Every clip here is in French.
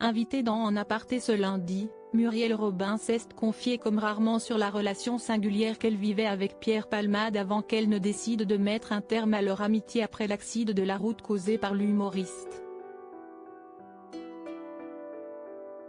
Invitée dans En aparté ce lundi, Muriel Robin s'est confiée comme rarement sur la relation singulière qu'elle vivait avec Pierre Palmade avant qu'elle ne décide de mettre un terme à leur amitié après l'accident de la route causé par l'humoriste.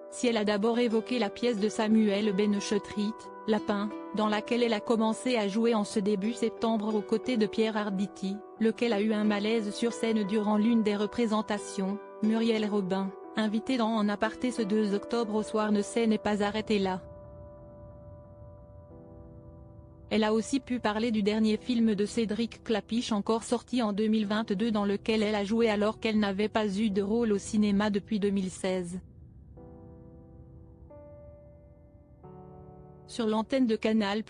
Si elle a d'abord évoqué la pièce de Samuel Benchetrit, Lapin, dans laquelle elle a commencé à jouer en ce début septembre aux côtés de Pierre Arditi, lequel a eu un malaise sur scène durant l'une des représentations, Muriel Robin, invitée dans En aparté ce 2 octobre au soir ne s'est pas arrêtée là. Elle a aussi pu parler du dernier film de Cédric Klapisch encore sorti en 2022 dans lequel elle a joué alors qu'elle n'avait pas eu de rôle au cinéma depuis 2016. Sur l'antenne de Canal+,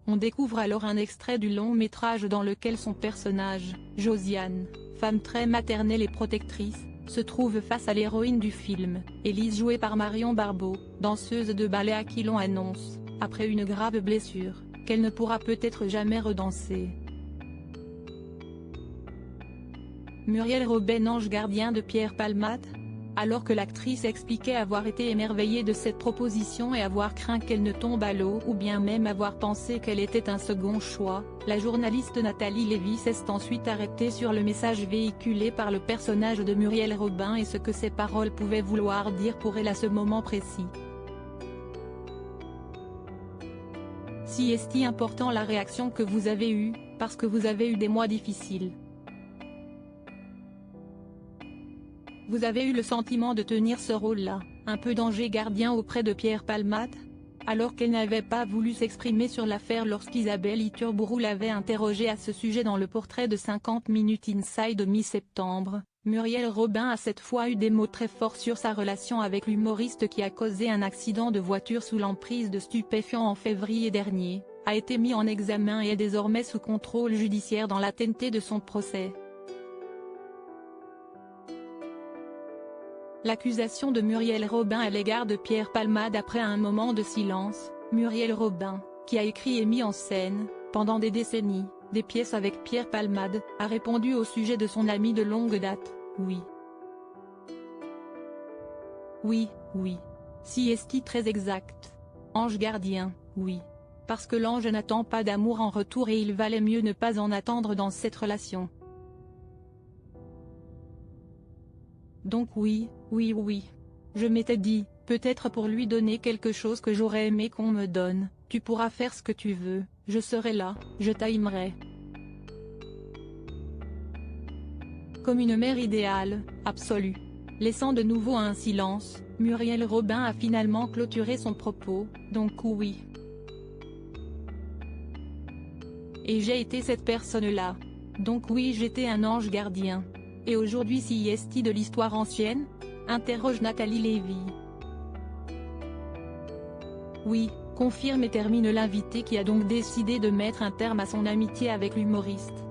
on découvre alors un extrait du long métrage dans lequel son personnage, Josiane, femme très maternelle et protectrice, se trouve face à l'héroïne du film, Élise jouée par Marion Barbeau, danseuse de ballet à qui l'on annonce, après une grave blessure, qu'elle ne pourra peut-être jamais redanser. Muriel Robin, ange gardien de Pierre Palmade? Alors que l'actrice expliquait avoir été émerveillée de cette proposition et avoir craint qu'elle ne tombe à l'eau ou bien même avoir pensé qu'elle était un second choix, la journaliste Nathalie Lévy s'est ensuite arrêtée sur le message véhiculé par le personnage de Muriel Robin et ce que ces paroles pouvaient vouloir dire pour elle à ce moment précis. Si est-il important la réaction que vous avez eue, parce que vous avez eu des mois difficiles. Vous avez eu le sentiment de tenir ce rôle-là, un peu d'ange gardien auprès de Pierre Palmade? Alors qu'elle n'avait pas voulu s'exprimer sur l'affaire lorsqu'Isabelle Iturburu l'avait interrogée à ce sujet dans le portrait de 50 Minutes Inside mi-septembre, Muriel Robin a cette fois eu des mots très forts sur sa relation avec l'humoriste qui a causé un accident de voiture sous l'emprise de stupéfiants en février dernier, a été mis en examen et est désormais sous contrôle judiciaire dans l'attente de son procès. L'accusation de Muriel Robin à l'égard de Pierre Palmade après un moment de silence, Muriel Robin, qui a écrit et mis en scène, pendant des décennies, des pièces avec Pierre Palmade, a répondu au sujet de son ami de longue date, oui. Oui, oui. Si est-il très exact. Ange gardien, oui. Parce que l'ange n'attend pas d'amour en retour et il valait mieux ne pas en attendre dans cette relation. Donc oui, oui oui. Je m'étais dit, peut-être pour lui donner quelque chose que j'aurais aimé qu'on me donne, tu pourras faire ce que tu veux, je serai là, je t'aimerai. Comme une mère idéale, absolue. Laissant de nouveau un silence, Muriel Robin a finalement clôturé son propos, donc oui. Et j'ai été cette personne-là. Donc oui, j'étais un ange gardien. Et aujourd'hui si est-il de l'histoire ancienne? Interroge Nathalie Lévy. Oui, confirme et termine l'invité qui a donc décidé de mettre un terme à son amitié avec l'humoriste.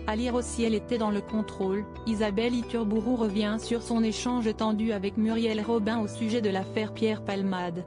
À lire aussi Elle était dans le contrôle, Isabelle Iturburu revient sur son échange tendu avec Muriel Robin au sujet de l'affaire Pierre Palmade.